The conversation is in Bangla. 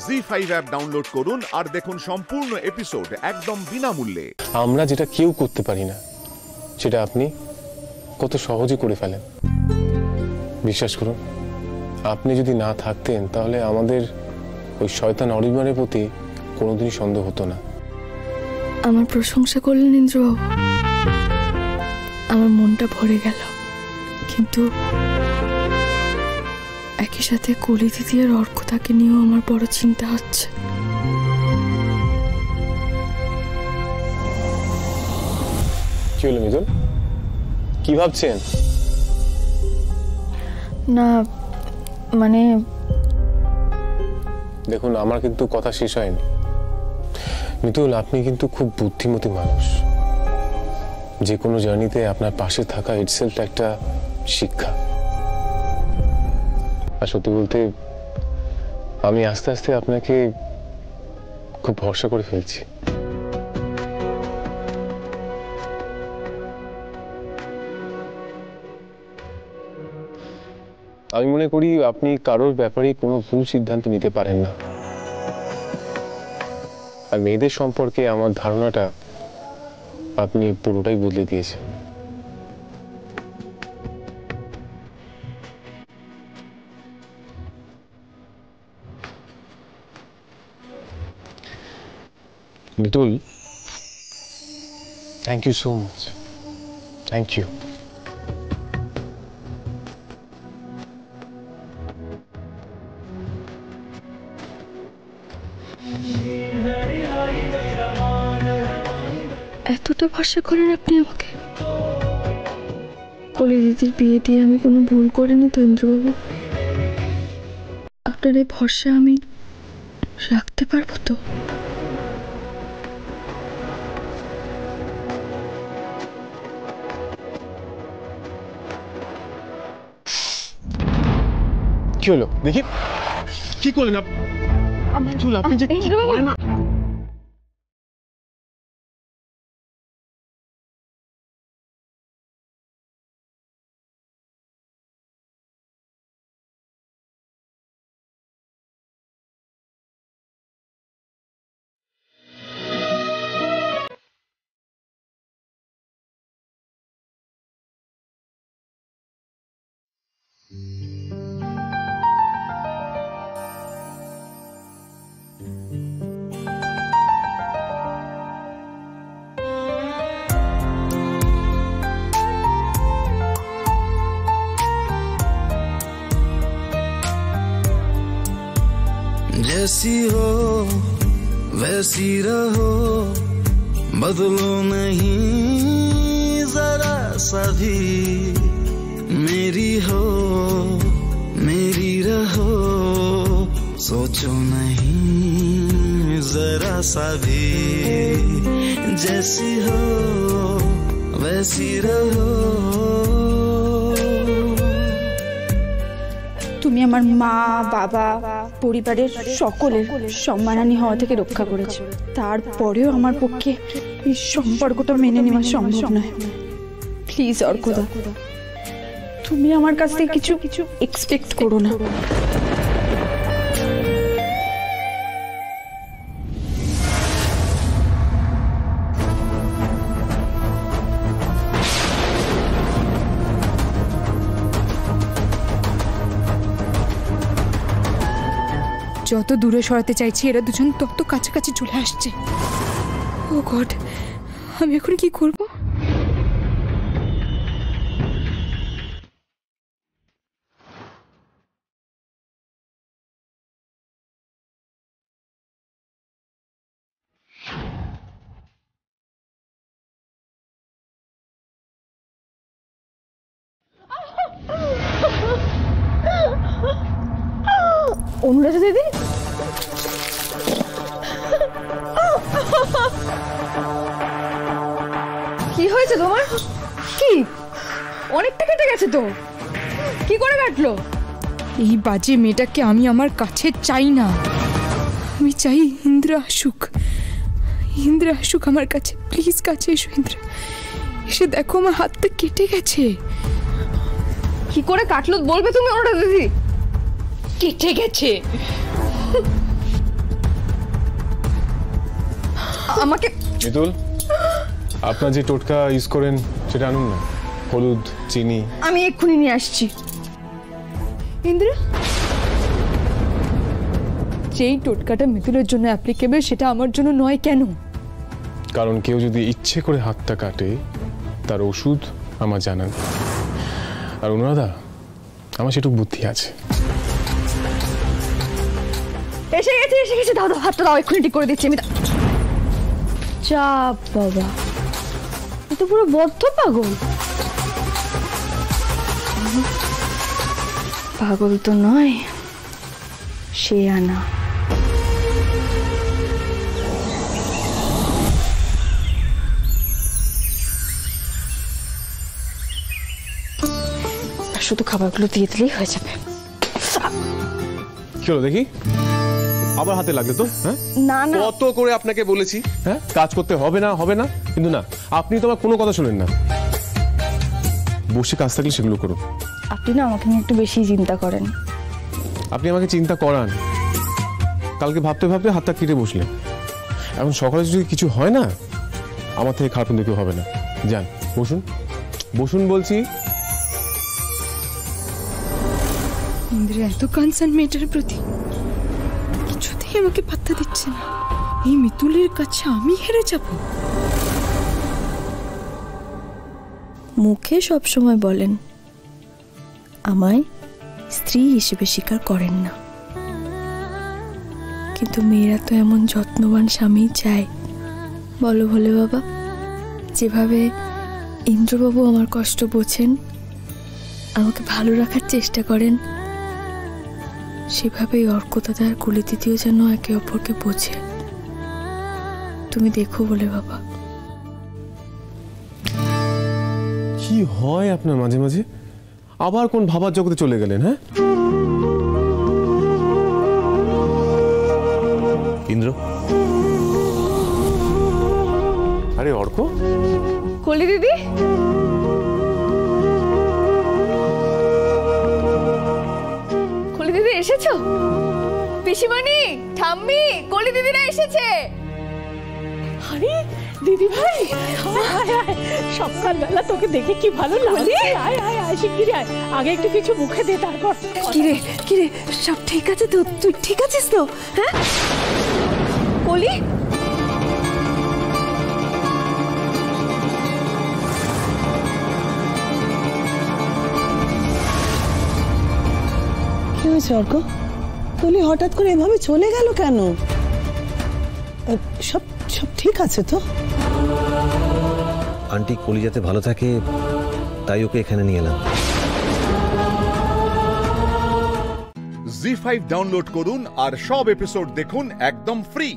জি5 অ্যাপ ডাউনলোড করুন আর দেখুন সম্পূর্ণ এপিসোড একদম বিনামূল্যে। আমরা যেটা কেউ করতে পারি না সেটা আপনি কত সহজে করে ফেলেন। বিশ্বাস করুন, আপনি যদি না থাকতেন তাহলে আমাদের ওই শয়তান অরিমানের প্রতি কোনোদিনই সন্দেহ হতো না। আমার প্রশংসা করলেন ইন্দ্রবাবু, আমার মনটা ভরে গেল, কিন্তু একই সাথে কলি দিদি আর অর্কতাকে নিয়েও আমার বড় চিন্তা হচ্ছে। কি হলো মিতুল, কি ভাবছেন? না মানে দেখুন, আমার কিন্তু কথা শেষ হয়নি। মিতুল, আপনি কিন্তু খুব বুদ্ধিমতী মানুষ। যে কোনো জার্নিতে আপনার পাশে থাকা ইটসেলফ একটা শিক্ষা। আর সত্যি বলতে আমি আস্তে আস্তে আপনাকে খুব ভরসা করে ফেলছি। আমি মনে করি আপনি কারোর ব্যাপারে কোনো ভুল সিদ্ধান্ত নিতে পারেন না। আর মেয়েদের সম্পর্কে আমার ধারণাটা আপনি পুরোটাই বদলে দিয়েছেন। Mitul, thank you so much. Thank you. এতটা ভরসা করেন আপনি আমাকে? কলি দিদির বিয়ে দিয়ে আমি কোনো ভুল করিনি তো ইন্দ্রবাবু? আপনার এই ভরসা আমি রাখতে পারবো তো? কি হলো দেখি, কি করলেন আপনি? আপনি যে না, जैसी हो वैसी रहो, बदलो नहीं जरा सा भी। मेरी हो मेरी रहो, सोचो नहीं जरा सा भी। जैसी हो वैसी रहो। তুমি আমার মা বাবা পরিবারের সকলের সম্মানহানি হওয়া থেকে রক্ষা করেছো, তারপরেও আমার পক্ষে এই সম্পর্কটা মেনে নেওয়া সম্ভব নয়। প্লিজ অর্কদা, তুমি আমার কাছ থেকে কিছু কিছু এক্সপেক্ট করো না। যত দূরে সরাতে চাইছি এরা দুজন তত কাছাকাছি চলে আসছে। ও গড, আমি এখন কি করব? অনুরাধা দিদি, কি হয়েছে তোমার? কি অনেকটা কেটে গেছে তো? কি করে কাটলো? এই বাজে মেয়েটাকে আমি আমার কাছে চাই না। আমি চাই ইন্দ্রা আসুক, ইন্দ্রা আসুক আমার কাছে। প্লিজ কাছে এসো ইন্দ্রা, এসে দেখো আমার হাতটা কেটে গেছে। কি করে কাটলো বলবে তুমি অনুরাধা দিদি? কেটে গেছে। আমাকে মিতুল, আপনার যে টোটকা ইউজ করেন সেটা আনুন না, হলুদ, চিনি। আমি এক্ষুনি নিয়ে আসছি। ইন্দ্র, যেই টোটকাটা মিতুলের জন্য অ্যাপ্লিকেবল সেটা আমার জন্য নয় কেন? কারণ কেউ যদি ইচ্ছে করে হাতটা কাটে তার ওষুধ আমার জানান। আর অনুরাধা, আমার সেটুকু বুদ্ধি আছে। এসে গেছে, দাও হাতটা দাও, এক্ষুনি ঠিক করে দিচ্ছি আমি। চাপ বাবা, এ তো পুরো বদ্ধ পাগল। পাগল তো নয়, সে আনা। শুধু খাবারগুলো দিয়ে দিলেই হয়ে যাবে। কি হলো দেখি, আবার হাতে লাগলে তো? হ্যাঁ, না না, কত করে আপনাকে বলেছি হ্যাঁ কাজ করতে হবে না, কিন্তু না, আপনি তো আমার কোনো কথা শুনেন না। বসে কাজ থাকলে সেগুলো করুন। আপনি না আমাকে নিয়ে একটু বেশি চিন্তা করেন। আপনি আমাকে চিন্তা করান, কালকে ভাবতে ভাবতে হাতটা কেটে বসলেন। এখন সকালে যদি কিছু হয় না, আমার থেকে খারাপ কিন্তু কেউ হবে না। যান, বসুন বলছি। ইন্দ্র এত কনসার্ন মেয়েটার প্রতি, কিছুতেই আমাকে পাত্তা দিচ্ছে না। এই মিতুলের কাছে আমি হেরে যাব। মুখে সব সময় বলেন আমায় স্ত্রী হিসেবে স্বীকার করেন না, কিন্তু মেয়েরা তো এমন যত্নবান স্বামী চায়। বলো ভোলে বাবা, যেভাবে ইন্দ্রবাবু আমার কষ্ট বোঝেন, আমাকে ভালো রাখার চেষ্টা করেন, সেভাবেই অর্কদাদা আর কুলি দিদিও যেন একে অপরকে বোঝে। তুমি দেখো বলে বাবা। কি হয় আপনার মাঝে মাঝে? আবার কোন ভাবার জগতে চলে গেলেন? হ্যাঁ ইন্দ্র, আরে অর্ক, কলি দিদি, কলি দিদি এসেছো? পিসিমণি, ঠাম্মি, কলি দিদিরা এসেছে। আরে দিদি ভাই, সকালবেলা তোকে দেখে কি ভালো লাগছে। আয় আয় আয়, শিগগিরই আয়, আগে একটু কিছু মুখে দে, তারপর। কিরে সব ঠিক আছে তো? তুই ঠিক আছিস তো? হ্যাঁ কলি, কি হয়েছে অর্ক? কলি হঠাৎ করে এভাবে চলে গেল কেন? সব সব ঠিক আছে তো? আন্টি কলি যাতে ভালো থাকে তাই ওকে এখানে নিয়ে এলাম। জি5 ডাউনলোড করুন আর সব এপিসোড দেখুন একদম ফ্রি।